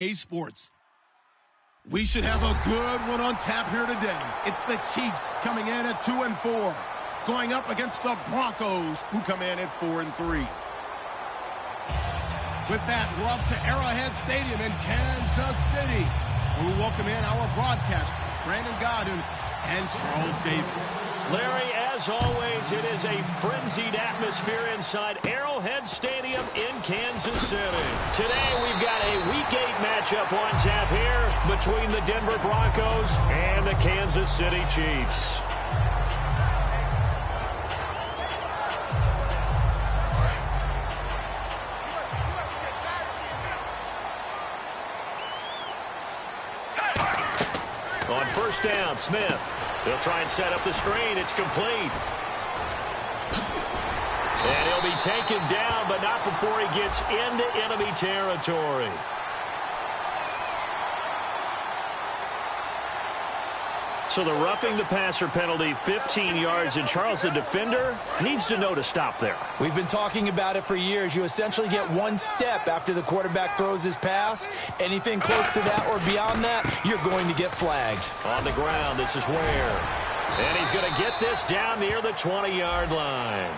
Sports. We should have a good one on tap here today. It's the Chiefs coming in at 2-4, going up against the Broncos, who come in at 4-3. With that, we're up to Arrowhead Stadium in Kansas City. We welcome in our broadcasters, Brandon Godwin and Charles Davis. Larry, as always, it is a frenzied atmosphere inside Arrowhead Stadium in Kansas City. Today, we've got a Week 8 matchup on tap here between the Denver Broncos and the Kansas City Chiefs. On first down, Smith. They'll try and set up the screen. It's complete. And he'll be taken down, but not before he gets into enemy territory. So the roughing the passer penalty, 15 yards, and Charles, the defender, needs to know to stop there. We've been talking about it for years. You essentially get one step after the quarterback throws his pass. Anything close to that or beyond that, you're going to get flagged. On the ground, this is Ware. And he's going to get this down near the 20-yard line.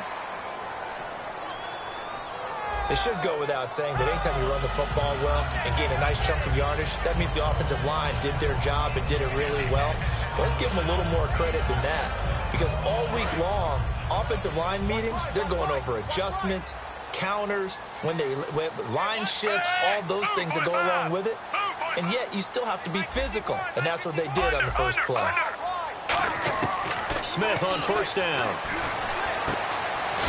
It should go without saying that anytime you run the football well and gain a nice chunk of yardage, that means the offensive line did their job and did it really well. But let's give them a little more credit than that, because all week long, offensive line meetings, they're going over adjustments, counters, when line shifts, all those things that go along with it. And yet you still have to be physical, and that's what they did on the first play. Smith on first down.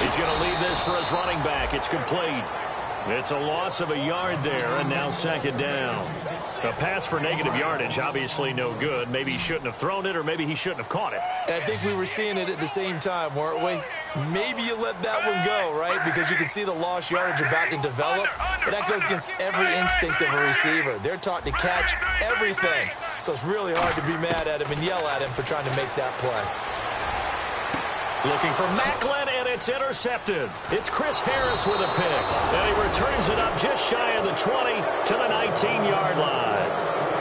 He's going to leave this for his running back. It's complete. It's a loss of a yard there, and now second down. A pass for negative yardage, obviously no good. Maybe he shouldn't have thrown it, or maybe he shouldn't have caught it. I think we were seeing it at the same time, weren't we? Maybe you let that one go, right? Because you can see the lost yardage about to develop. But that goes against every instinct of a receiver. They're taught to catch everything. So it's really hard to be mad at him and yell at him for trying to make that play. Looking for Macklin, and it's intercepted. It's Chris Harris with a pick. And he returns it up just shy of the 20 to the 19-yard line.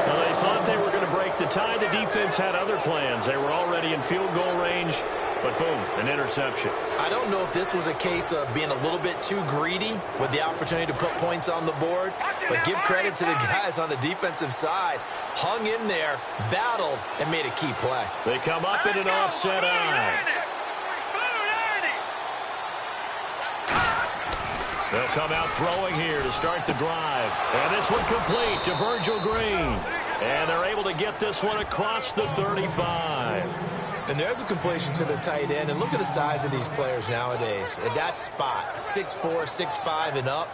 Well, they thought they were going to break the tie. The defense had other plans. They were already in field goal range, but boom, an interception. I don't know if this was a case of being a little bit too greedy with the opportunity to put points on the board, but give credit to the guys on the defensive side. Hung in there, battled, and made a key play. They come up in an offset eye. They'll come out throwing here to start the drive. And this one complete to Virgil Green. And they're able to get this one across the 35. And there's a completion to the tight end. And look at the size of these players nowadays. At that spot, 6'4", 6'5", and up.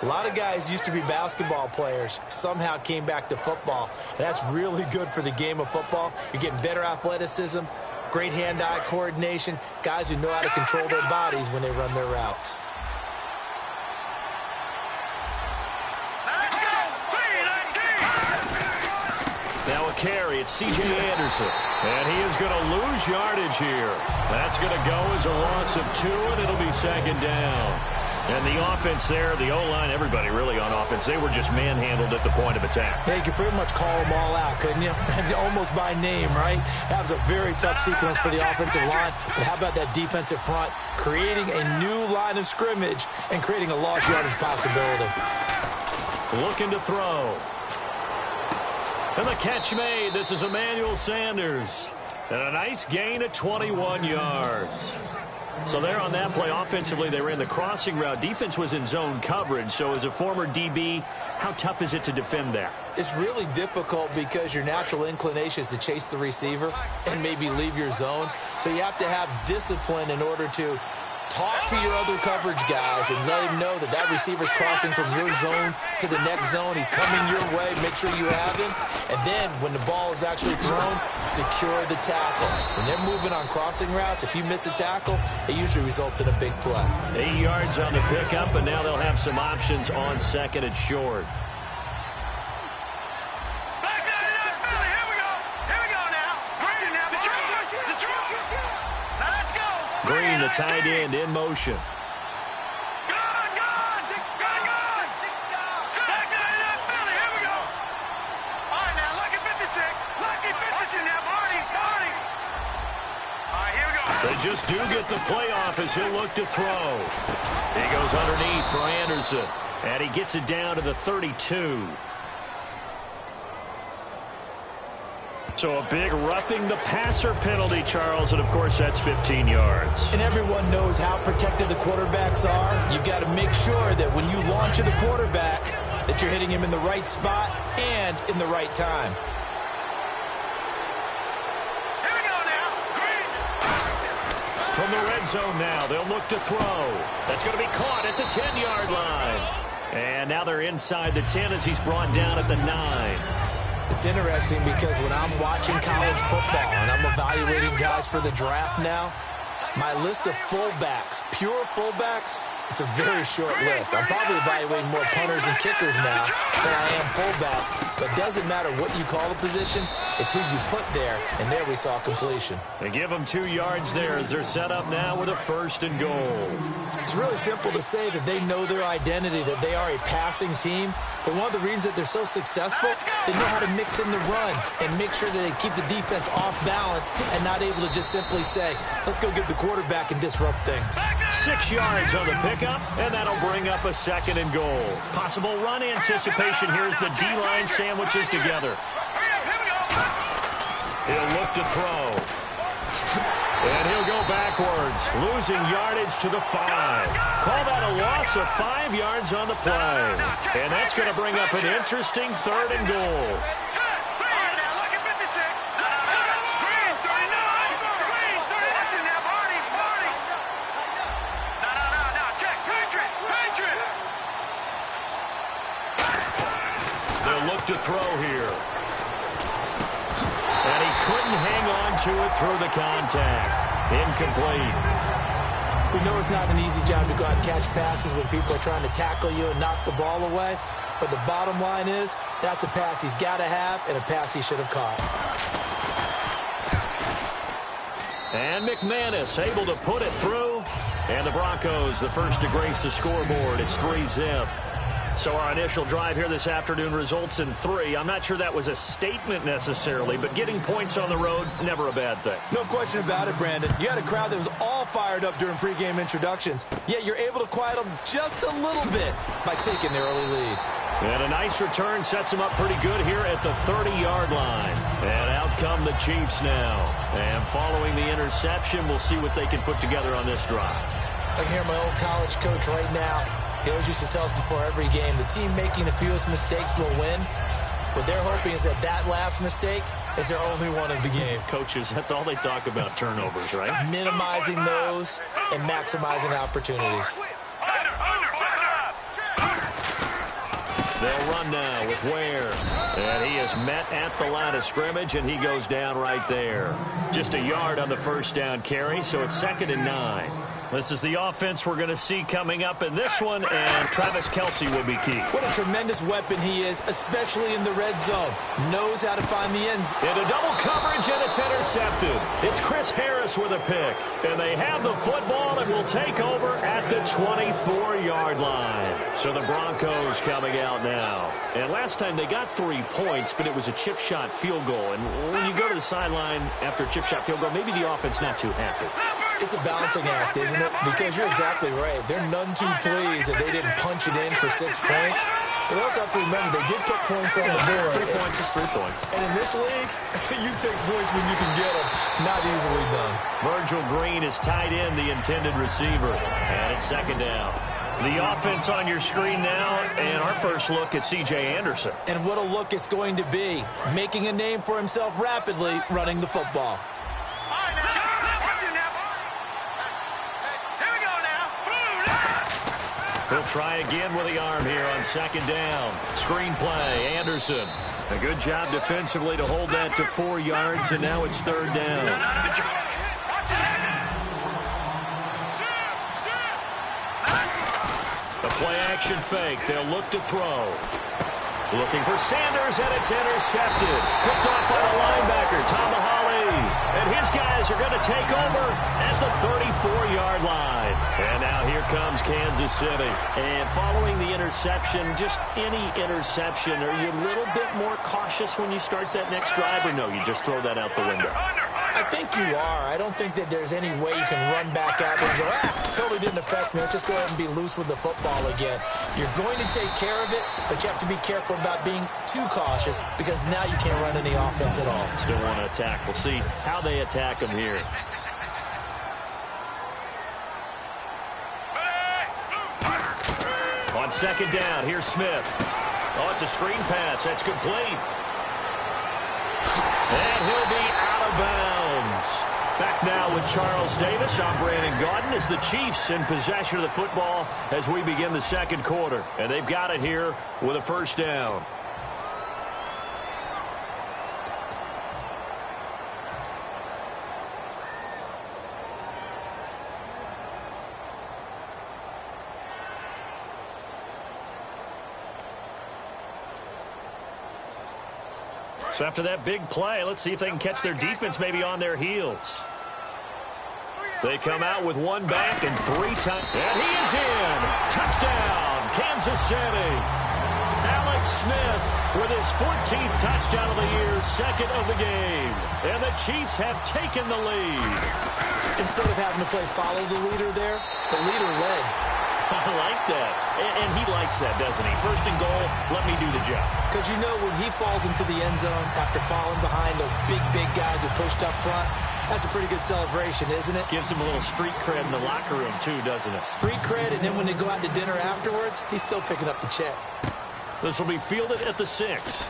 A lot of guys used to be basketball players, somehow came back to football. And that's really good for the game of football. You're getting better athleticism, great hand-eye coordination, guys who know how to control their bodies when they run their routes. Now a carry, it's C.J. Anderson. And he is going to lose yardage here. That's going to go as a loss of 2, and it'll be second down. And the offense there, the O-line, everybody really on offense, they were just manhandled at the point of attack. Yeah, you could pretty much call them all out, couldn't you? Almost by name, right? That was a very tough sequence for the offensive line. But how about that defensive front creating a new line of scrimmage and creating a lost yardage possibility? Looking to throw. And the catch made. This is Emmanuel Sanders. And a nice gain at 21 yards. So there on that play, offensively, they ran the crossing route. Defense was in zone coverage. So as a former DB, how tough is it to defend that? It's really difficult because your natural inclination is to chase the receiver and maybe leave your zone. So you have to have discipline in order to talk to your other coverage guys and let him know that that receiver's crossing from your zone to the next zone. He's coming your way. Make sure you have him. And then when the ball is actually thrown, secure the tackle. When they're moving on crossing routes, if you miss a tackle, it usually results in a big play. 8 yards on the pickup, and now they'll have some options on second and short. Green, the tight end, in motion. just do get the playoff as he'll look to throw. He goes underneath for Anderson, and he gets it down to the 32. So a big roughing the passer penalty, Charles, and of course that's 15 yards. And everyone knows how protected the quarterbacks are. You've got to make sure that when you launch at the quarterback that you're hitting him in the right spot and in the right time. Here we go now. From the red zone now, they'll look to throw. That's going to be caught at the 10-yard line. And now they're inside the 10 as he's brought down at the 9. It's interesting because when I'm watching college football and I'm evaluating guys for the draft now, my list of fullbacks, pure fullbacks, it's a very short list. I'm probably evaluating more punters and kickers now than I am fullbacks. But it doesn't matter what you call the position, it's who you put there. And there we saw completion. They give them 2 yards there as they're set up now with a 1st and goal. It's really simple to say that they know their identity, that they are a passing team. But one of the reasons that they're so successful, they know how to mix in the run and make sure that they keep the defense off balance and not able to just simply say, let's go get the quarterback and disrupt things. 6 yards on the pickup, and that'll bring up a 2nd and goal. Possible run anticipation here as the D-line sandwiches together. He'll look to throw. And he'll go backwards, losing yardage to the 5. Call that a loss of 5 yards on the play. And that's going to bring up an interesting 3rd and goal. They'll look to throw here. And he couldn't hang on to it through the contact. Incomplete. We know it's not an easy job to go out and catch passes when people are trying to tackle you and knock the ball away. But the bottom line is, that's a pass he's got to have and a pass he should have caught. And McManus able to put it through. And the Broncos, the first to grace the scoreboard. It's 3-zip. So our initial drive here this afternoon results in 3. I'm not sure that was a statement necessarily, but getting points on the road, never a bad thing. No question about it, Brandon. You had a crowd that was all fired up during pregame introductions, yet you're able to quiet them just a little bit by taking the early lead. And a nice return sets them up pretty good here at the 30-yard line. And out come the Chiefs now. And following the interception, we'll see what they can put together on this drive. I can hear my old college coach right now. He always used to tell us before every game, the team making the fewest mistakes will win. What they're hoping is that that last mistake is their only one of the game. Coaches, that's all they talk about, turnovers, right? Minimizing those and maximizing opportunities. They'll run now with Ware. And he is met at the line of scrimmage, and he goes down right there. Just a yard on the first down carry, so it's 2nd and 9. This is the offense we're going to see coming up in this one, and Travis Kelce will be key. What a tremendous weapon he is, especially in the red zone. Knows how to find the ends. Into double coverage, and it's intercepted. It's Chris Harris with a pick. And they have the football and will take over at the 24-yard line. So the Broncos coming out now. And last time they got 3 points, but it was a chip shot field goal. And when you go to the sideline after a chip shot field goal, maybe the offense not too happy. It's a balancing act, isn't it? Because you're exactly right. They're none too pleased that they didn't punch it in for 6 points. But we also have to remember, they did put points on the board. 3 points is 3 points. And in this league, you take points when you can get them. Not easily done. Virgil Green is tied in, the intended receiver. And it's 2nd down. The offense on your screen now, and our first look at C.J. Anderson. And what a look it's going to be. Making a name for himself rapidly, running the football. He'll try again with the arm here on 2nd down. Screen play, Anderson. A good job defensively to hold that to 4 yards, and now it's 3rd down. The play-action fake. They'll look to throw. Looking for Sanders, and it's intercepted. Picked off by the linebacker, Tamahali. And his guys are going to take over at the 34-yard line. And now here comes Kansas City. And following the interception, just any interception, are you a little bit more cautious when you start that next drive, or no, you just throw that out the window? I think you are. I don't think that there's any way you can run back out there and go, totally didn't affect me. Let's just go ahead and be loose with the football again. You're going to take care of it, but you have to be careful about being too cautious because now you can't run any offense at all. Still want to attack. We'll see how they attack them here. On second down, here's Smith. Oh, it's a screen pass. That's complete. And he'll be out of bounds. Back now with Charles Davis. I'm Brandon Gaudin as the Chiefs in possession of the football as we begin the second quarter. And they've got it here with a first down. So after that big play, let's see if they can catch their defense maybe on their heels. They come out with one back and 3 times. And he is in. Touchdown, Kansas City. Alex Smith with his 14th touchdown of the year, second of the game. And the Chiefs have taken the lead. Instead of having to play follow the leader there, the leader led. I like that. And he likes that, doesn't he? First and goal, let me do the job. Because you know when he falls into the end zone after falling behind those big guys who pushed up front, that's a pretty good celebration, isn't it? Gives him a little street cred in the locker room, too, doesn't it? Street cred, and then when they go out to dinner afterwards, he's still picking up the check. This will be fielded at the 6.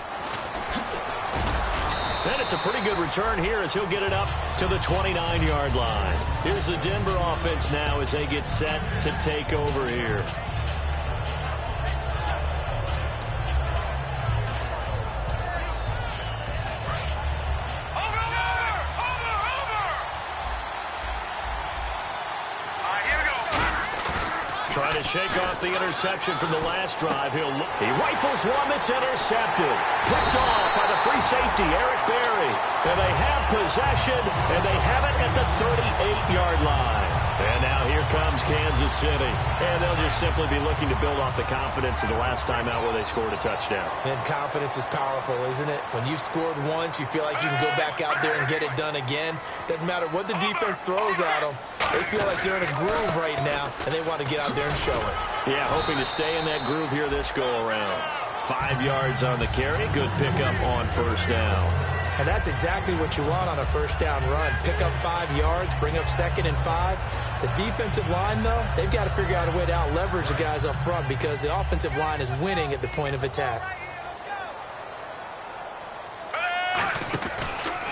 And it's a pretty good return here as he'll get it up to the 29-yard line. Here's the Denver offense now as they get set to take over here. Trying to shake off the interception from the last drive. He rifles one that's intercepted. Picked off by the free safety, Eric Berry. And they have possession, and they have it at the 38-yard line. And now here comes Kansas City. And they'll just simply be looking to build off the confidence of the last time out where they scored a touchdown. And confidence is powerful, isn't it? When you've scored once, you feel like you can go back out there and get it done again. Doesn't matter what the defense throws at them. They feel like they're in a groove right now, and they want to get out there and show it. Yeah, hoping to stay in that groove here this go-around. 5 yards on the carry. Good pickup on first down. And that's exactly what you want on a first down run. Pick up 5 yards, bring up 2nd and 5. The defensive line, though, they've got to figure out a way to out-leverage the guys up front because the offensive line is winning at the point of attack.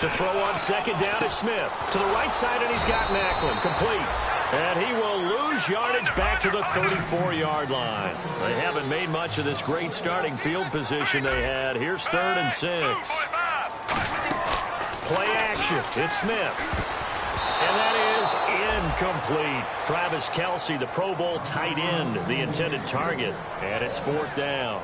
To throw on second down is Smith. To the right side, and he's got Macklin. Complete. And he will lose yardage back to the 34-yard line. They haven't made much of this great starting field position they had. Here's 3rd and 6. Play action. It's Smith. And that is incomplete. Travis Kelce, the Pro Bowl tight end, the intended target. And it's 4th down.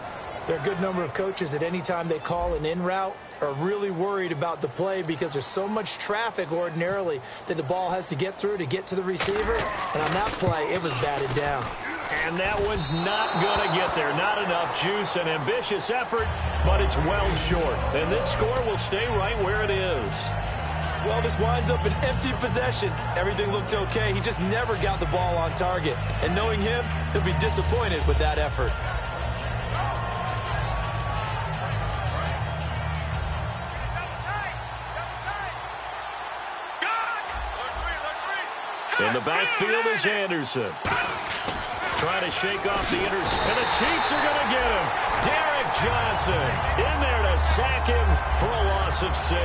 There are a good number of coaches that any time they call an in route are really worried about the play because there's so much traffic ordinarily that the ball has to get through to get to the receiver. And on that play, it was batted down. And that one's not going to get there. Not enough juice. An ambitious effort, but it's well short. And this score will stay right where it is. Well, this winds up an empty possession. Everything looked okay. He just never got the ball on target. And knowing him, he'll be disappointed with that effort. In the backfield is Anderson. Trying to shake off the interception. And the Chiefs are going to get him. Derek Johnson in there to sack him for a loss of 6.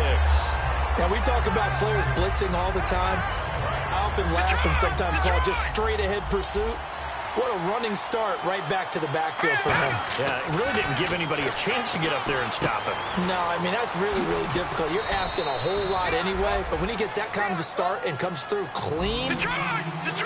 Now, we talk about players blitzing all the time. I often laugh and sometimes call it just straight-ahead pursuit. What a running start right back to the backfield for him. Yeah, it really didn't give anybody a chance to get up there and stop him. No, I mean, that's really, really difficult. You're asking a whole lot anyway, but when he gets that kind of a start and comes through clean,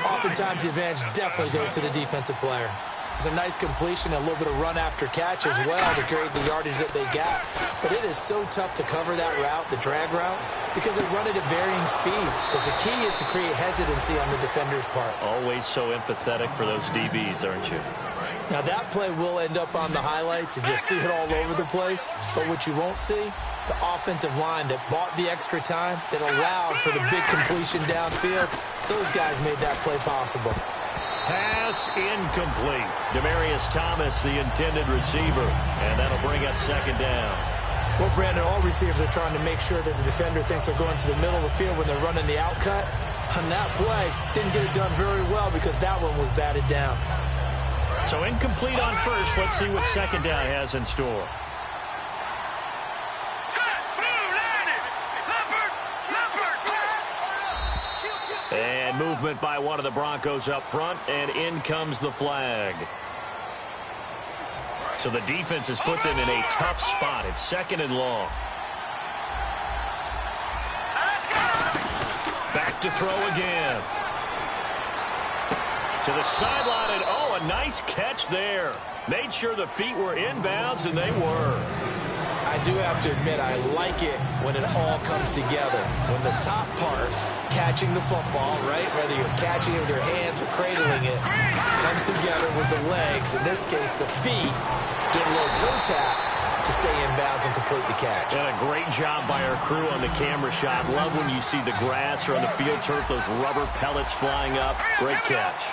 oftentimes the advantage definitely goes to the defensive player. It's a nice completion, a little bit of run after catch as well to create the yardage that they got. But it is so tough to cover that route, the drag route, because they run it at varying speeds. Because the key is to create hesitancy on the defender's part. Always so empathetic for those DBs, aren't you? Now, that play will end up on the highlights, and you'll see it all over the place. But what you won't see, the offensive line that bought the extra time, that allowed for the big completion downfield, those guys made that play possible. Pass incomplete. Demaryius Thomas, the intended receiver, and that'll bring up second down. Well, Brandon, all receivers are trying to make sure that the defender thinks they're going to the middle of the field when they're running the outcut. On that play, didn't get it done very well because that one was batted down. So incomplete on first. Let's see what second down has in store. And movement by one of the Broncos up front, and in comes the flag. So the defense has put them in a tough spot. It's second and long. Back to throw again. To the sideline, and oh, a nice catch there. Made sure the feet were inbounds, and they were. I do have to admit, I like it when it all comes together. When the top part, catching the football, right, whether you're catching it with your hands or cradling it, comes together with the legs, in this case the feet, doing a little toe tap to stay in bounds and complete the catch. And a great job by our crew on the camera shot. Love when you see the grass or on the field turf, those rubber pellets flying up. Great catch.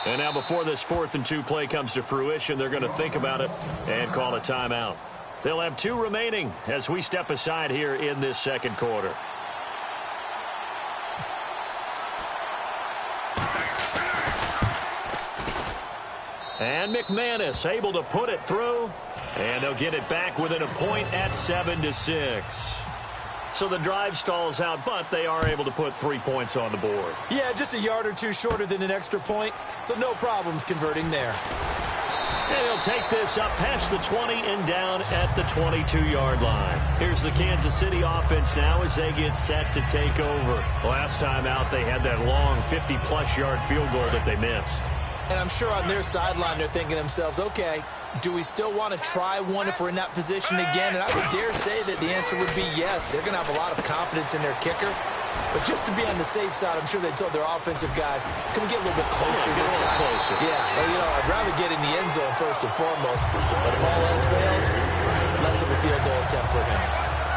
And now before this 4th and 2 play comes to fruition, they're going to think about it and call a timeout. They'll have 2 remaining as we step aside here in this second quarter. And McManus able to put it through, and they'll get it back within a point at 7-6. So the drive stalls out, but they are able to put 3 points on the board. Yeah, just a yard or two shorter than an extra point, so no problems converting there. And he'll take this up past the 20 and down at the 22-yard line. Here's the Kansas City offense now as they get set to take over. Last time out, they had that long 50-plus yard field goal that they missed. And I'm sure on their sideline they're thinking to themselves, okay, do we still want to try one if we're in that position again? And I would dare say that the answer would be yes. They're going to have a lot of confidence in their kicker. But just to be on the safe side, I'm sure they told their offensive guys, can we get a little bit closer this time? Yeah, I'd rather get in the end zone first and foremost. But if all else fails, less of a field goal attempt for him.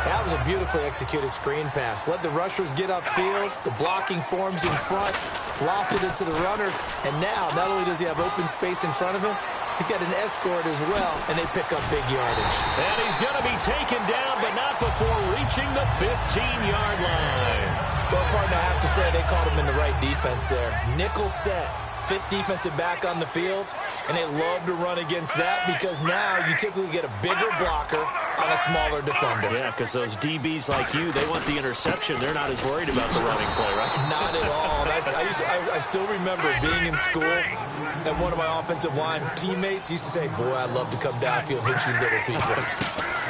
That was a beautifully executed screen pass. Let the rushers get upfield. The blocking forms in front. Lofted it to the runner. And now, not only does he have open space in front of him, he's got an escort as well, and they pick up big yardage. And he's going to be taken down, but not before reaching the 15-yard line. Well, partner, I have to say they caught him in the right defense there. Nickel set, fit defensive back on the field, and they love to run against that because now you typically get a bigger blocker on a smaller defender. Yeah, because those DBs like you, they want the interception. They're not as worried about the running play, right? Not at all. I still remember being in school, and one of my offensive line teammates used to say, boy, I'd love to come downfield and hit you little people.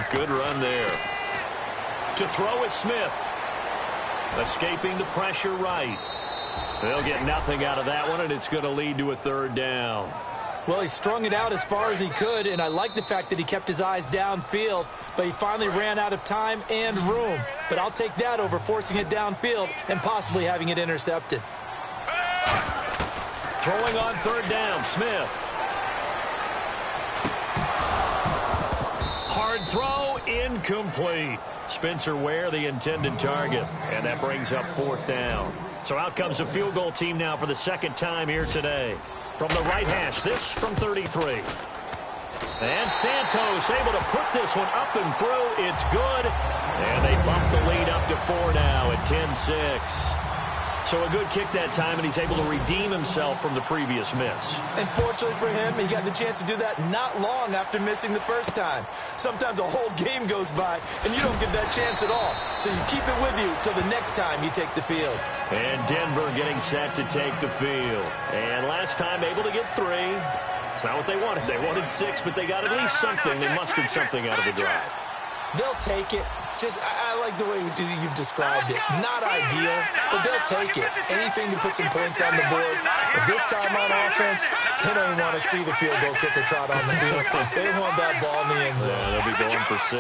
Good run there. To throw is Smith. Escaping the pressure right. They'll get nothing out of that one, and it's going to lead to a 3rd down. Well, he strung it out as far as he could, and I like the fact that he kept his eyes downfield, but he finally ran out of time and room. But I'll take that over forcing it downfield and possibly having it intercepted. Throwing on 3rd down, Smith. Hard throw, incomplete. Spencer Ware, the intended target, and that brings up 4th down. So out comes a field goal team now for the 2nd time here today. From the right hash, this from 33. And Santos able to put this one up and through. It's good. And they bump the lead up to 4 now at 10-6. So a good kick that time, and he's able to redeem himself from the previous miss. And fortunately for him, he got the chance to do that not long after missing the first time. Sometimes a whole game goes by, and you don't get that chance at all. So you keep it with you till the next time you take the field. And Denver getting set to take the field. And last time able to get 3. It's not what they wanted. They wanted 6, but they got at least something. They mustered something out of the drive. They'll take it. I like the way you've described it. Not ideal, but they'll take it. Anything to put some points on the board. But this time on offense, they don't even want to see the field goal kicker trot on the field. They want that ball in the end zone. Yeah, they'll be going for 6.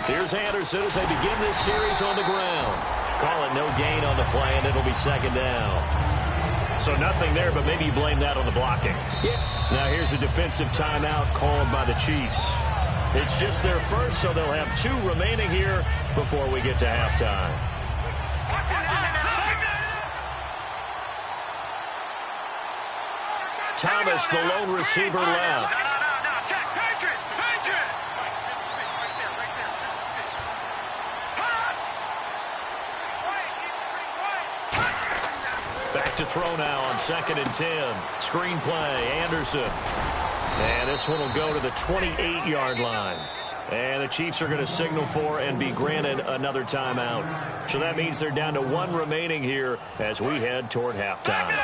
Here's Anderson as they begin this series on the ground. Call it no gain on the play, and it'll be 2nd down. So nothing there, but maybe you blame that on the blocking. Yeah. Now here's a defensive timeout called by the Chiefs. It's just their first, so they'll have 2 remaining here before we get to halftime. Thomas, the lone receiver, left. Back to throw now on 2nd and 10. Screen play, Anderson. And this one will go to the 28-yard line. And the Chiefs are going to signal for and be granted another timeout. So that means they're down to 1 remaining here as we head toward halftime.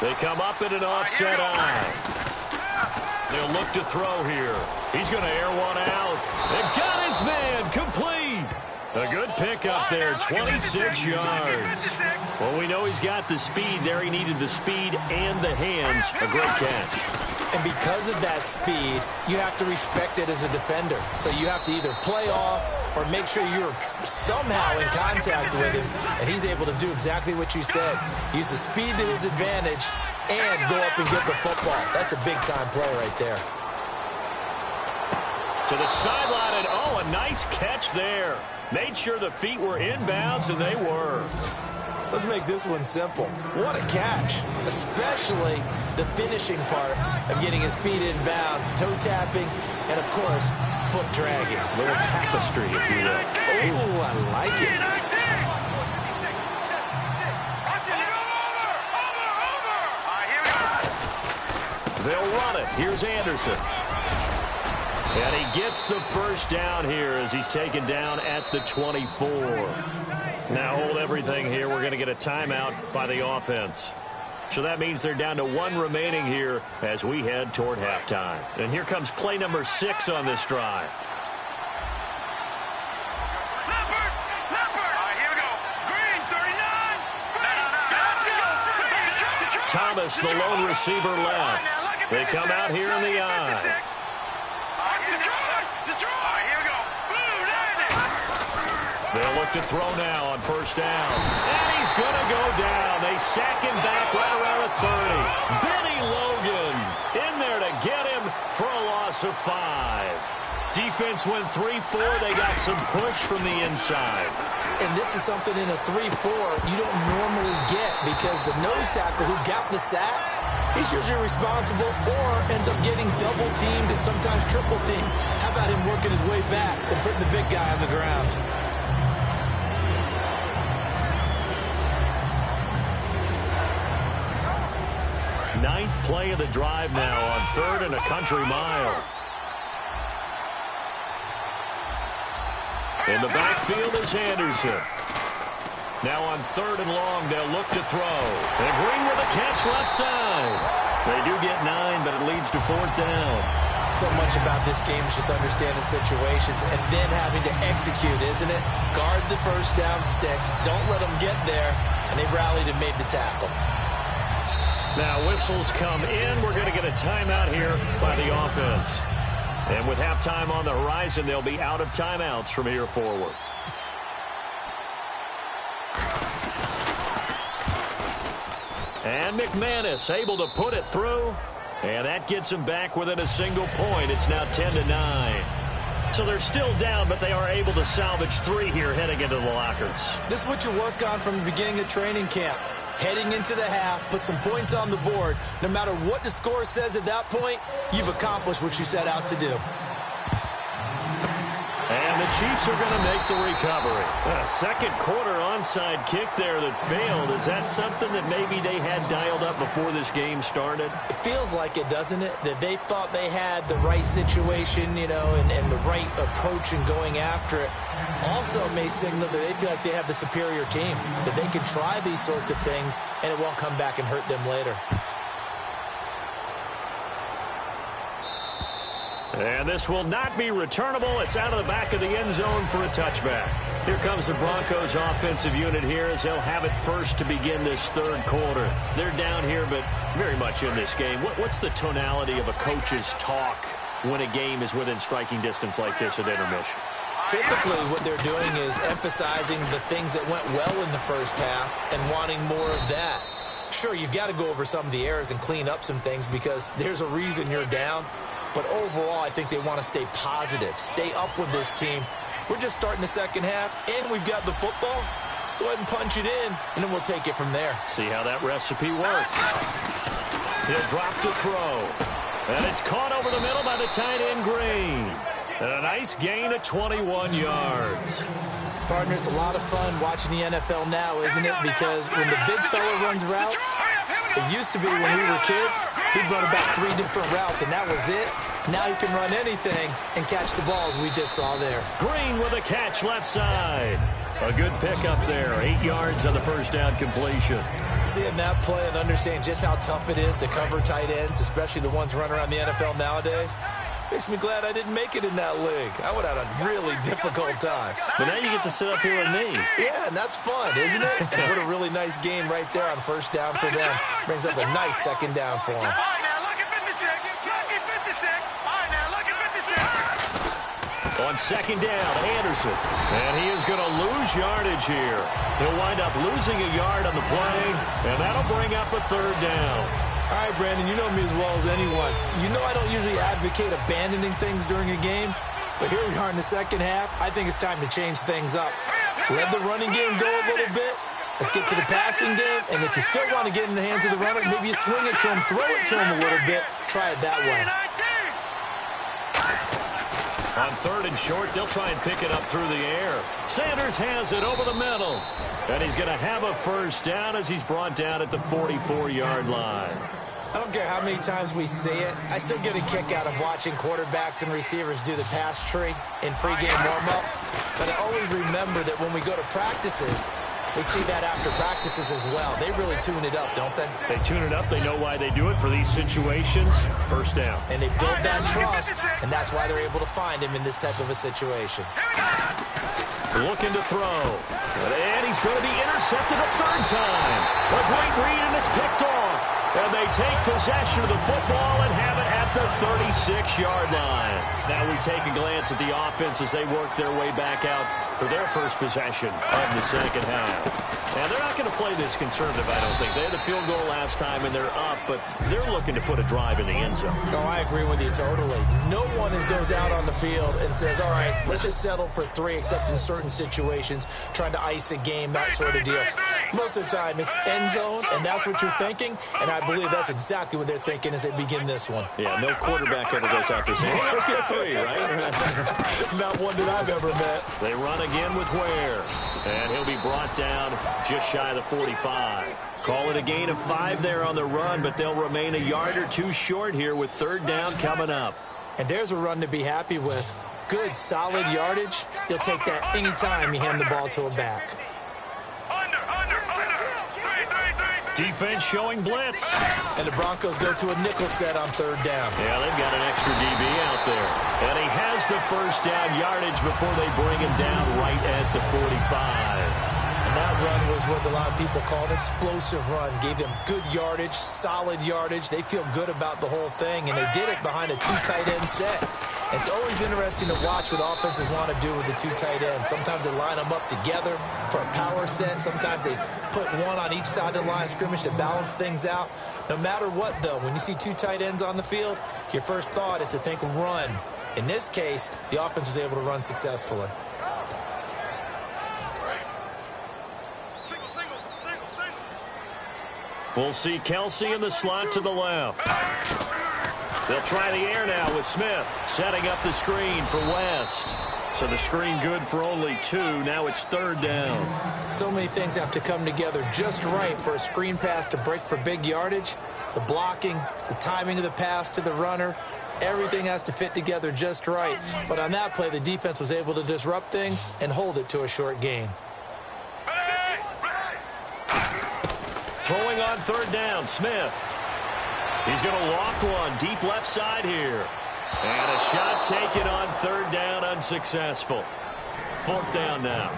They come up in an offset eye. They'll look to throw here. He's going to air one out. And got his man complete. A good pick up there, 26 yards. Well, we know he's got the speed there. He needed the speed and the hands. A great catch. And because of that speed, you have to respect it as a defender. So you have to either play off or make sure you're somehow in contact with him. And he's able to do exactly what you said. Use the speed to his advantage and go up and get the football. That's a big-time play right there. To the sideline, and oh, a nice catch there. Made sure the feet were inbounds, and they were. Let's make this one simple. What a catch, especially the finishing part of getting his feet inbounds, toe tapping, and, of course, foot dragging. A little tapestry, if you will. Oh, I like it. They'll run it. Here's Anderson. And he gets the first down here as he's taken down at the 24. Now hold everything here. We're going to get a timeout by the offense. So that means they're down to 1 remaining here as we head toward halftime. And here comes play number 6 on this drive. Thomas, the lone receiver, left. They come out here in the eye. They'll look to throw now on 1st down. And he's going to go down. They sack him back right around the 30. Benny Logan in there to get him for a loss of 5. Defense went 3-4. They got some push from the inside. And this is something in a 3-4 you don't normally get because the nose tackle who got the sack, he's usually responsible or ends up getting double-teamed and sometimes triple-teamed. How about him working his way back and putting the big guy on the ground? Ninth play of the drive now on 3rd and a country mile. In the backfield is Anderson. Now on 3rd and long, they'll look to throw. And Green with a catch left side. They do get 9, but it leads to 4th down. So much about this game is just understanding situations and then having to execute, isn't it? Guard the first down sticks. Don't let them get there. And they rallied and made the tackle. Now whistles come in. We're going to get a timeout here by the offense. And with halftime on the horizon, they'll be out of timeouts from here forward. And McManus able to put it through. And that gets them back within a single point. It's now 10-9. So they're still down, but they are able to salvage 3 here heading into the lockers. This is what you work on from the beginning of training camp. Heading into the half, put some points on the board. No matter what the score says at that point, you've accomplished what you set out to do. And the the Chiefs are going to make the recovery. A second quarter onside kick there that failed. Is that something that maybe they had dialed up before this game started? It feels like it, doesn't it? That they thought they had the right situation, you know, and the right approach in going after it. Also may signal that they feel like they have the superior team, that they can try these sorts of things and it won't come back and hurt them later. And this will not be returnable. It's out of the back of the end zone for a touchback. Here comes the Broncos offensive unit here as they'll have it first to begin this third quarter. They're down here, but very much in this game. What's the tonality of a coach's talk when a game is within striking distance like this at intermission? Typically, what they're doing is emphasizing the things that went well in the first half and wanting more of that. Sure, you've got to go over some of the errors and clean up some things because there's a reason you're down. But overall, I think they want to stay positive, stay up with this team. We're just starting the second half, and we've got the football. Let's go ahead and punch it in, and then we'll take it from there. See how that recipe works. He'll drop to throw. And it's caught over the middle by the tight end, Green. And a nice gain of 21 yards. Partner, it's a lot of fun watching the NFL now, isn't it? Because when the big fella runs routes, it used to be when we were kids, he'd run about 3 different routes, and that was it. Now he can run anything and catch the balls we just saw there. Green with a catch left side. A good pickup there. 8 yards on the first down completion. Seeing that play and understanding just how tough it is to cover tight ends, especially the ones running around the NFL nowadays, makes me glad I didn't make it in that league. I would have had a really difficult time. But now you get to sit up here with me. Yeah, and that's fun, isn't it? What a really nice game right there on first down for them. Brings up a nice second down for them. All right, now look at 56. Look at 56. All right, now look at 56. On second down, Anderson. And he is going to lose yardage here. He'll wind up losing a yard on the play, and that'll bring up a third down. All right, Brandon, you know me as well as anyone. You know I don't usually advocate abandoning things during a game, but here we are in the second half. I think it's time to change things up. Let the running game go a little bit. Let's get to the passing game, and if you still want to get in the hands of the runner, maybe you swing it to him, throw it to him a little bit. Try it that way. On third and short, they'll try and pick it up through the air. Sanders has it over the middle. And he's going to have a first down as he's brought down at the 44-yard line. I don't care how many times we see it. I still get a kick out of watching quarterbacks and receivers do the pass tree in pregame warm-up. But I always remember that when we go to practices, we see that after practices as well. They really tune it up, don't they? They tune it up. They know why they do it for these situations. First down. And they build that trust, and that's why they're able to find him in this type of a situation. Looking to throw. And he's going to be intercepted a third time. A great read, and it's picked off. And they take possession of the football and have it at the 36-yard line. Now we take a glance at the offense as they work their way back out for their first possession of the second half. And they're not going to play this conservative, I don't think. They had the field goal last time, and they're up, but they're looking to put a drive in the end zone. Oh, I agree with you totally. No one goes out on the field and says, all right, let's just settle for 3, except in certain situations, trying to ice a game, that sort of deal. Most of the time, it's end zone, and that's what you're thinking, and I believe that's exactly what they're thinking as they begin this one. Yeah, no quarterback ever goes out there saying, hey, let's get 3, right? Not one that I've ever met. They run again with Ware, and he'll be brought down just shy of the 45. Call it a gain of 5 there on the run, but they'll remain a yard or 2 short here with third down coming up. And there's a run to be happy with. Good, solid yardage. You'll take that anytime you hand the ball to a back. Defense showing blitz. And the Broncos go to a nickel set on third down. Yeah, they've got an extra DB out there. And he has the first down yardage before they bring him down right at the 45. And that run was what a lot of people call an explosive run. Gave them good yardage, solid yardage. They feel good about the whole thing, and they did it behind a 2 tight end set. And it's always interesting to watch what offenses want to do with the 2 tight ends. Sometimes they line them up together for a power set. Sometimes they put one on each side of the line of scrimmage to balance things out. No matter what, though, when you see 2 tight ends on the field, your first thought is to think run. In this case, the offense was able to run successfully. We'll see Kelsey in the slot to the left. They'll try the air now with Smith, setting up the screen for West. So the screen good for only 2. Now it's 3rd down. So many things have to come together just right for a screen pass to break for big yardage. The blocking, the timing of the pass to the runner, everything has to fit together just right. But on that play, the defense was able to disrupt things and hold it to a short gain. Throwing on 3rd down, Smith. He's going to loft one deep left side here. And a shot taken on 3rd down, unsuccessful. 4th down now.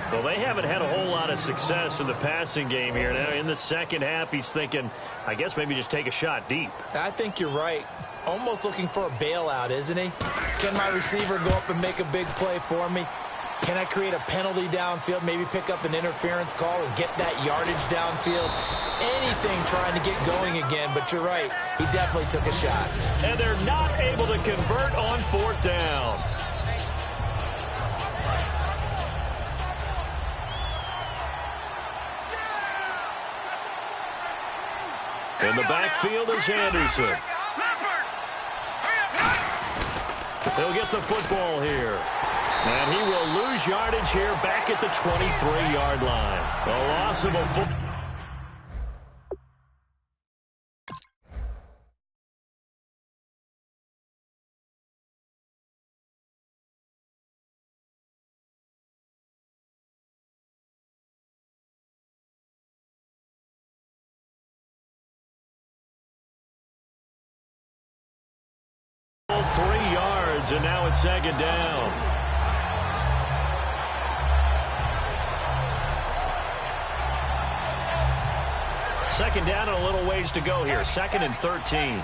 Well, they haven't had a whole lot of success in the passing game here. Now, in the second half, he's thinking, I guess maybe just take a shot deep. I think you're right. Almost looking for a bailout, isn't he? Can my receiver go up and make a big play for me? Can I create a penalty downfield, maybe pick up an interference call and get that yardage downfield? Anything trying to get going again, but you're right. He definitely took a shot. And they're not able to convert on 4th down. In the backfield is Anderson. He'll get the football here. And he will lose yardage here back at the 23-yard line. A loss of a football. And now it's 2nd down. Second down and a little ways to go here. 2nd and 13.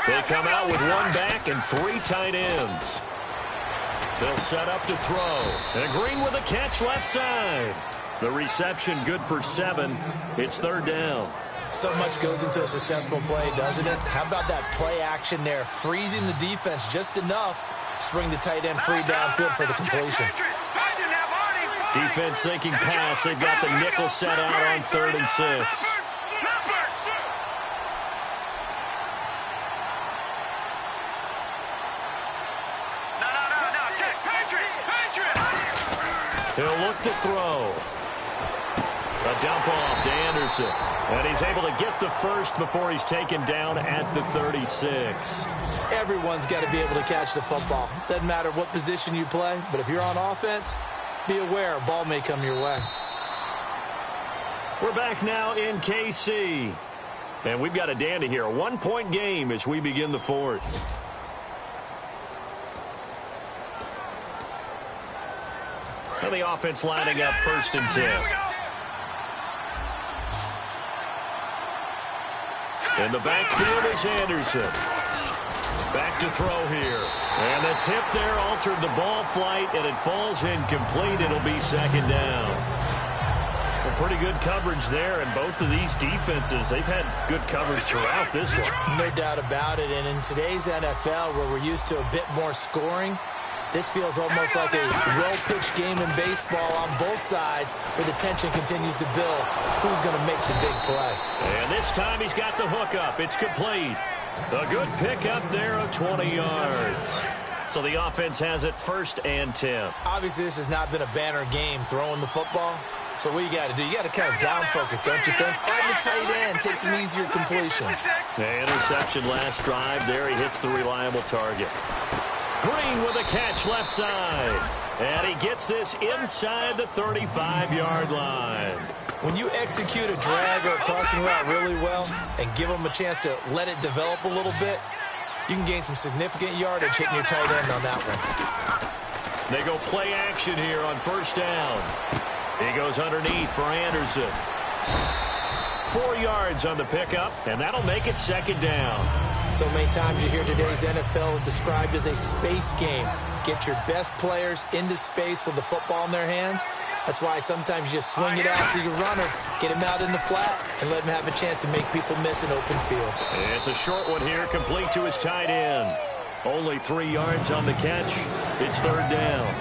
They come out with 1 back and 3 tight ends. They'll set up to throw. And Green with a catch left side. The reception good for 7. It's 3rd down. So much goes into a successful play, doesn't it? How about that play action there? Freezing the defense just enough to bring the tight end free downfield for the completion. Defense thinking pass. They've got the nickel set out on 3rd and 6. He'll look to throw. A dump off to Anderson. And he's able to get the first before he's taken down at the 36. Everyone's got to be able to catch the football. Doesn't matter what position you play, but if you're on offense, be aware a ball may come your way. We're back now in KC. And we've got a dandy here. A 1-point game as we begin the 4th. And the offense lining up 1st and 10. In the backfield is Anderson. Back to throw here. And the tip there altered the ball flight, and it falls incomplete. It'll be 2nd down. Well, pretty good coverage there, and both of these defenses, they've had good coverage throughout this one. No doubt about it, and in today's NFL, where we're used to a bit more scoring, this feels almost like a well-pitched game in baseball on both sides where the tension continues to build. Who's going to make the big play? And this time he's got the hook up. It's complete. A good pickup there of 20 yards. So the offense has it 1st and 10. Obviously, this has not been a banner game throwing the football. So what you got to do, you got to kind of down focus, don't you think? Find the tight end, take some easier completions. The interception last drive there. He hits the reliable target. Green with a catch left side. And he gets this inside the 35-yard line. When you execute a drag or a crossing route really well and give them a chance to let it develop a little bit, you can gain some significant yardage hitting your tight end on that one. They go play action here on 1st down. He goes underneath for Anderson. 4 yards on the pickup, and that'll make it 2nd down. So many times you hear today's NFL described as a space game. Get your best players into space with the football in their hands. That's why sometimes you swing it out to your runner, get him out in the flat, and let him have a chance to make people miss an open field. It's a short one here, complete to his tight end. Only 3 yards on the catch. It's 3rd down.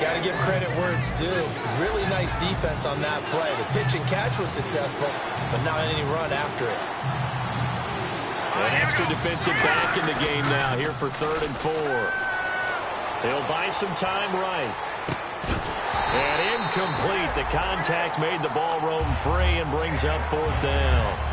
Got to give credit where it's due. Really nice defense on that play. The pitch and catch was successful, but not any run after it. An extra defensive back in the game now here for 3rd and 4. They'll buy some time right. And incomplete. The contact made the ball roam free and brings up 4th down.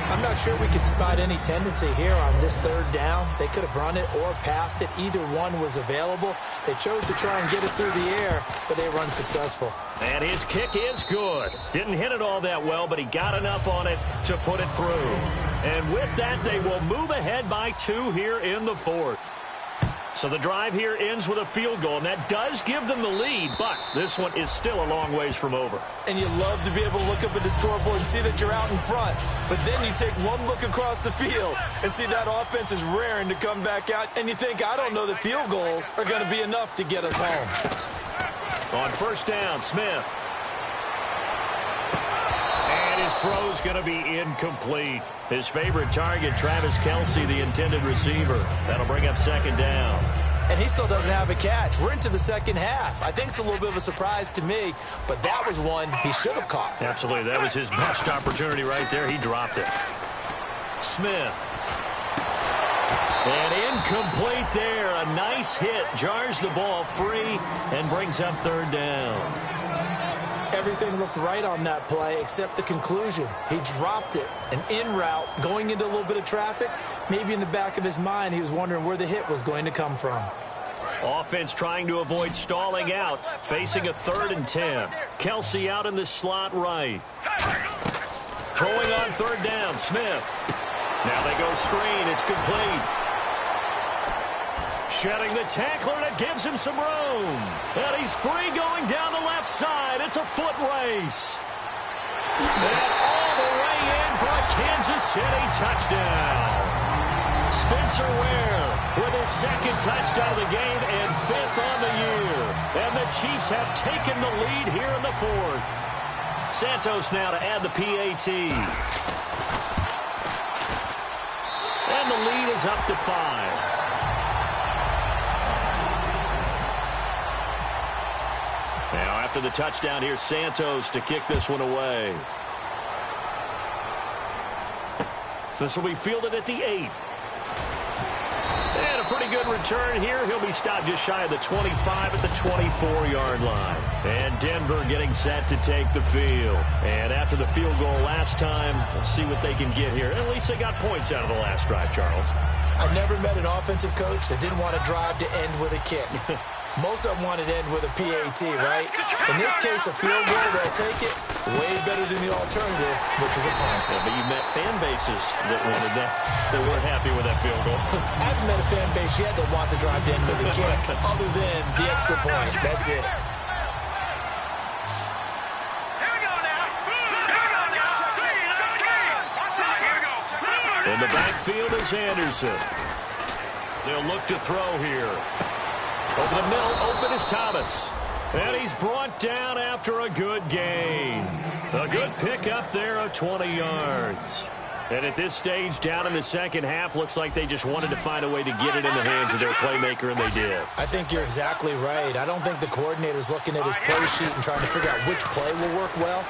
I'm not sure we could spot any tendency here on this 3rd down. They could have run it or passed it. Either one was available. They chose to try and get it through the air, but they were unsuccessful. And his kick is good. Didn't hit it all that well, but he got enough on it to put it through. And with that, they will move ahead by 2 here in the 4th. So the drive here ends with a field goal, and that does give them the lead, but this one is still a long ways from over. And you love to be able to look up at the scoreboard and see that you're out in front, but then you take one look across the field and see that offense is raring to come back out, and you think, I don't know that field goals are going to be enough to get us home. On 1st down, Smith. And his throw's going to be incomplete. His favorite target, Travis Kelce, the intended receiver. That'll bring up 2nd down. And he still doesn't have a catch. We're into the 2nd half. I think it's a little bit of a surprise to me, but that was one he should have caught. Absolutely. That was his best opportunity right there. He dropped it. Smith. And incomplete there. A nice hit. Jars the ball free and brings up 3rd down. Everything looked right on that play except the conclusion. He dropped it. An in route going into a little bit of traffic. Maybe in the back of his mind he was wondering where the hit was going to come from. Offense trying to avoid stalling out. Facing a 3rd and 10. Kelce out in the slot right. Throwing on 3rd down. Smith. Now they go screen. It's complete. Shedding the tackler, and it gives him some room. And he's free going down the left side. It's a foot race. And all the way in for a Kansas City touchdown. Spencer Ware with his 2nd touchdown of the game and 5th on the year. And the Chiefs have taken the lead here in the 4th. Santos now to add the PAT. And the lead is up to 5. Now, after the touchdown, here's Santos to kick this one away. This will be fielded at the 8. And a pretty good return here. He'll be stopped just shy of the 25 at the 24-yard line. And Denver getting set to take the field. And after the field goal last time, we'll see what they can get here. At least they got points out of the last drive, Charles. I never met an offensive coach that didn't want to drive to end with a kick. Most of them wanted to end with a PAT, right? In this case, a field goal, they'll take it. Way better than the alternative, which is a punt. Yeah, but you've met fan bases that wanted that. They weren't happy with that field goal. I haven't met a fan base yet that wants to drive to end with a kick, other than the extra point. That's it. In the backfield is Anderson. They'll look to throw here. Over the middle, open is Thomas. And he's brought down after a good gain. A good pickup there of 20 yards. And at this stage, down in the 2nd half, looks like they just wanted to find a way to get it in the hands of their playmaker, and they did. I think you're exactly right. I don't think the coordinator's looking at his play sheet and trying to figure out which play will work well.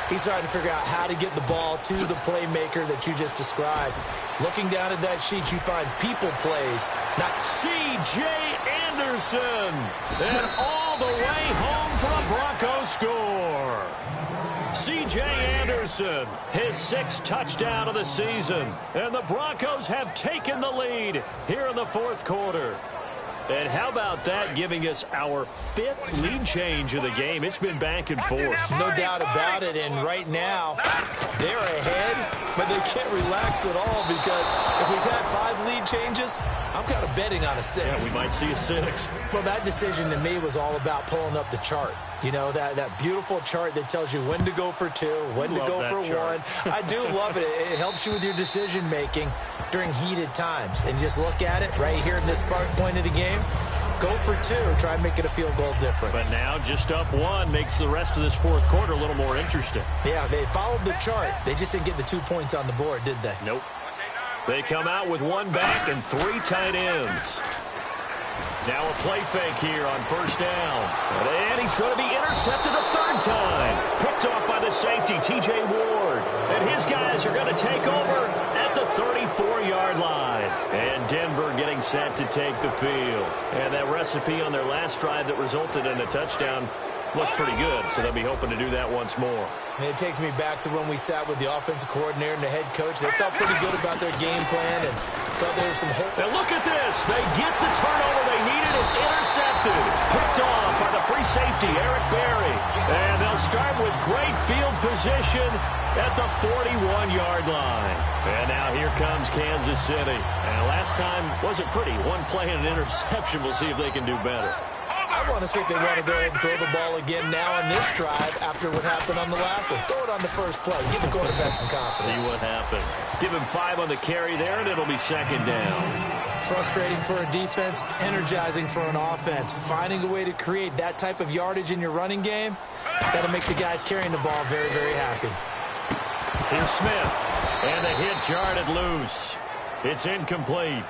He's trying to figure out how to get the ball to the playmaker that you just described. Looking down at that sheet, you find people plays, not C.J. Anderson. And all the way home for a Broncos score. C.J. Anderson, his 6th touchdown of the season. And the Broncos have taken the lead here in the 4th quarter. And how about that, giving us our 5th lead change of the game? It's been back and forth. No doubt about it. And right now, they're ahead, but they can't relax at all because if we've had 5 lead changes, I'm kind of betting on a 6th. Yeah, we might see a 6th. Well, that decision to me was all about pulling up the chart. You know, that beautiful chart that tells you when to go for 2, when to go for 1. I do love it. It helps you with your decision-making during heated times. And just look at it right here in this point of the game. Go for 2. Try and make it a field goal difference. But now just up 1 makes the rest of this 4th quarter a little more interesting. Yeah, they followed the chart. They just didn't get the 2 points on the board, did they? Nope. They come out with 1 back and 3 tight ends. Now a play fake here on first down. And he's going to be intercepted a third time. Picked off by the safety, T.J. Ward. And his guys are going to take over at the 34-yard line. And Denver getting set to take the field. And that recipe on their last drive that resulted in a touchdown looked pretty good, so they'll be hoping to do that once more. And it takes me back to when we sat with the offensive coordinator and the head coach. They felt pretty good about their game plan and thought there was some hope. And look at this. They get the turnover they needed. It's intercepted. Picked off by the free safety, Eric Berry. And they'll start with great field position at the 41-yard line. And now here comes Kansas City. And last time wasn't pretty. One play and an interception. We'll see if they can do better. I want to see if they want to go ahead and throw the ball again now on this drive after what happened on the last one. Throw it on the first play. Give the quarterback some confidence. See what happens. Give him 5 on the carry there, and it'll be second down. Frustrating for a defense, energizing for an offense. Finding a way to create that type of yardage in your running game, that'll make the guys carrying the ball very, very happy. Here's Smith, and the hit jarred it loose. It's incomplete.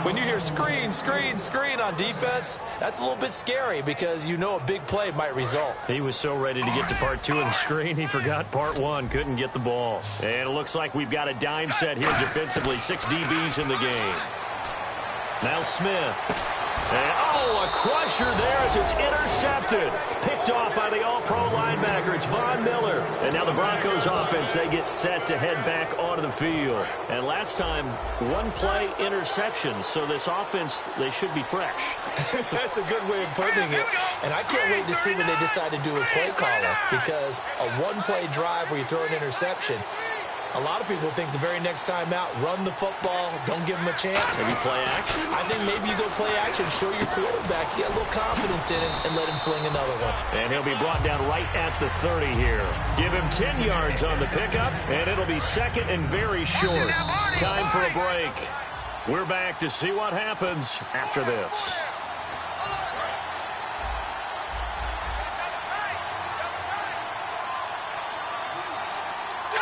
When you hear screen, screen, screen on defense, that's a little bit scary because you know a big play might result. He was so ready to get to part 2 of the screen, he forgot part 1, couldn't get the ball. And it looks like we've got a dime set here defensively, 6 DBs in the game. Now Smith. And, oh, a crusher there as it's intercepted. Picked off by the all-pro linebacker. It's Von Miller. And now the Broncos offense, they get set to head back onto the field. And last time, 1 play interception. So this offense, they should be fresh. That's a good way of putting it. And I can't wait to see what they decide to do with play caller, because a 1-play drive where you throw an interception, a lot of people think the very next time out, run the football, don't give them a chance. Maybe play action? I think maybe you go play action, show your quarterback, get a little confidence in him, and let him fling another one. And he'll be brought down right at the 30 here. Give him 10 yards on the pickup, and it'll be second and very short. Time for a break. We're back to see what happens after this.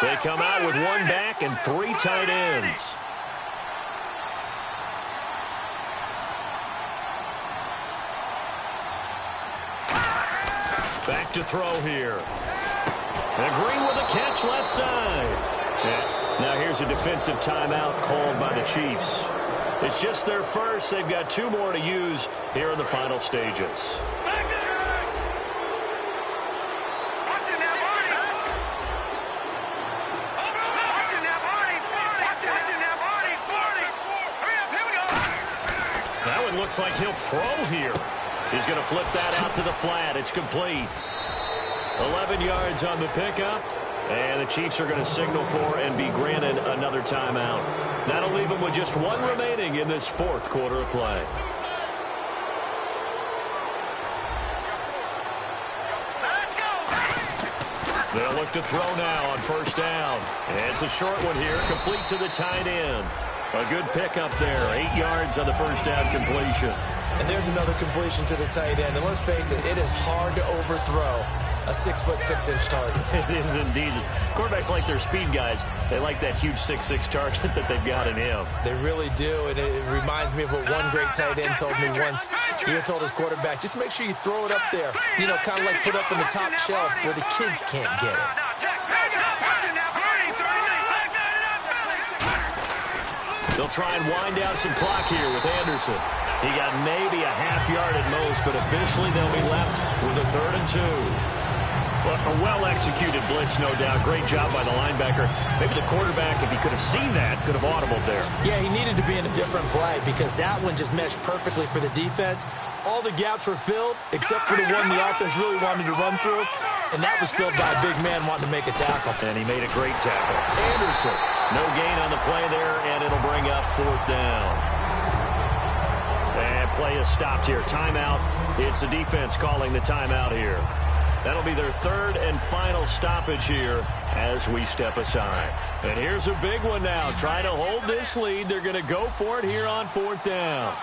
They come out with 1 back and 3 tight ends. Back to throw here. And Green with a catch left side. Yeah. Now here's a defensive timeout called by the Chiefs. It's just their first. They've got 2 more to use here in the final stages. Looks like he'll throw here. He's going to flip that out to the flat. It's complete. 11 yards on the pickup. And the Chiefs are going to signal for and be granted another timeout. That'll leave them with just 1 remaining in this 4th quarter of play. They'll look to throw now on first down. And it's a short one here, complete to the tight end. A good pickup there, 8 yards on the first down completion. And there's another completion to the tight end. And let's face it is hard to overthrow a 6'6" target. It is indeed. Quarterbacks like their speed guys. They like that huge 6'6" target that they've got in him. They really do, and it reminds me of what one great tight end told me once. He had told his quarterback, just make sure you throw it up there. You know, kind of like put up on the top shelf where the kids can't get it. They'll try and wind down some clock here with Anderson. He got maybe a half yard at most, but officially they'll be left with a 3rd and 2. Well, a well-executed blitz, no doubt. Great job by the linebacker. Maybe the quarterback, if he could have seen that, could have audibled there. Yeah, he needed to be in a different play because that one just meshed perfectly for the defense. All the gaps were filled except for the one the offense really wanted to run through, and that was filled by a big man wanting to make a tackle. And he made a great tackle. Anderson, no gain on the play there, and it'll bring up 4th down. And play is stopped here. Timeout. It's the defense calling the timeout here. That'll be their 3rd and final stoppage here as we step aside. And here's a big one now. Trying to hold this lead. They're going to go for it here on 4th down.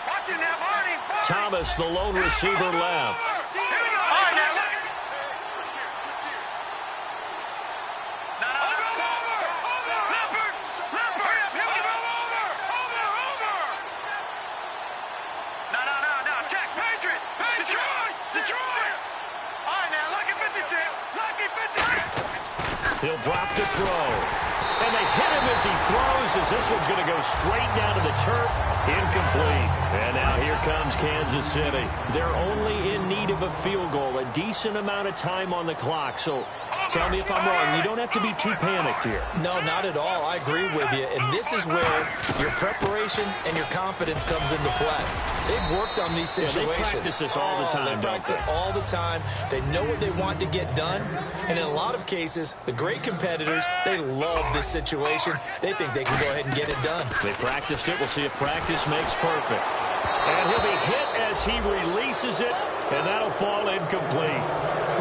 Watching that, Barney. Thomas, the lone receiver, left. Drop to throw. And they hit him as he throws, as this one's going to go straight down to the turf. Incomplete. And now here comes Kansas City. They're only in need of a field goal, a decent amount of time on the clock. So tell me if I'm wrong. You don't have to be too panicked here. No, not at all. I agree with you. And this is where your preparation and your confidence comes into play. They've worked on these situations. Yeah, they practice this all the time, They practice it all the time. They know what they want to get done. And in a lot of cases, the great competitors, they love this situation. They think they can go ahead and get it done. They practiced it. We'll see if practice makes perfect. And he'll be hit as he releases it, and that'll fall incomplete.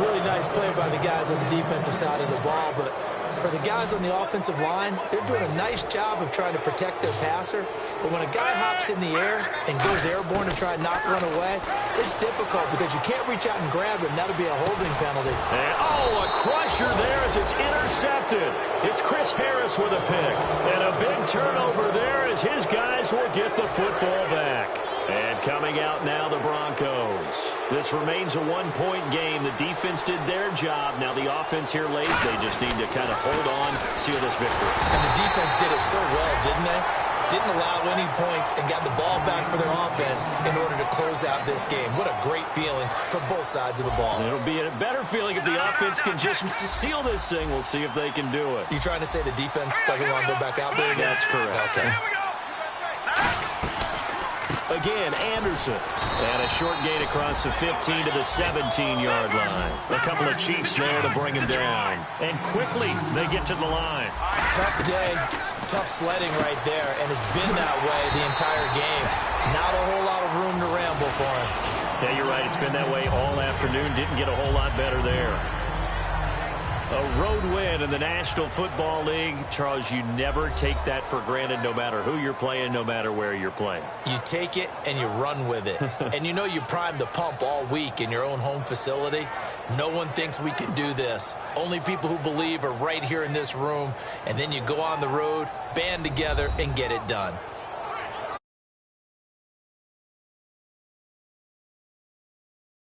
Really nice play by the guys on the defensive side of the ball, but for the guys on the offensive line, they're doing a nice job of trying to protect their passer. But when a guy hops in the air and goes airborne to try and knock one away, it's difficult because you can't reach out and grab him. That'll be a holding penalty. And, a crusher there as it's intercepted. It's Chris Harris with a pick. And a big turnover there as his guys will get the football back. And coming out now, the Broncos. This remains a one-point game. The defense did their job. Now the offense here late, they just need to kind of hold on, seal this victory. And the defense did it so well, didn't they? Didn't allow any points and got the ball back for their offense in order to close out this game. What a great feeling for both sides of the ball. It'll be a better feeling if the offense can just seal this thing. We'll see if they can do it. You trying to say the defense doesn't want to go back out there again? That's correct. Okay. Again, Anderson. And a short gain across the 15 to the 17-yard line. A couple of Chiefs there to bring him down. And quickly, they get to the line. Tough day, tough sledding right there, and it's been that way the entire game. Not a whole lot of room to ramble for him. Yeah, you're right. It's been that way all afternoon. Didn't get a whole lot better there. A road win in the National Football League. Charles, you never take that for granted no matter who you're playing, no matter where you're playing. You take it and you run with it. And you know you primed the pump all week in your own home facility. No one thinks we can do this. Only people who believe are right here in this room. And then you go on the road, band together, and get it done.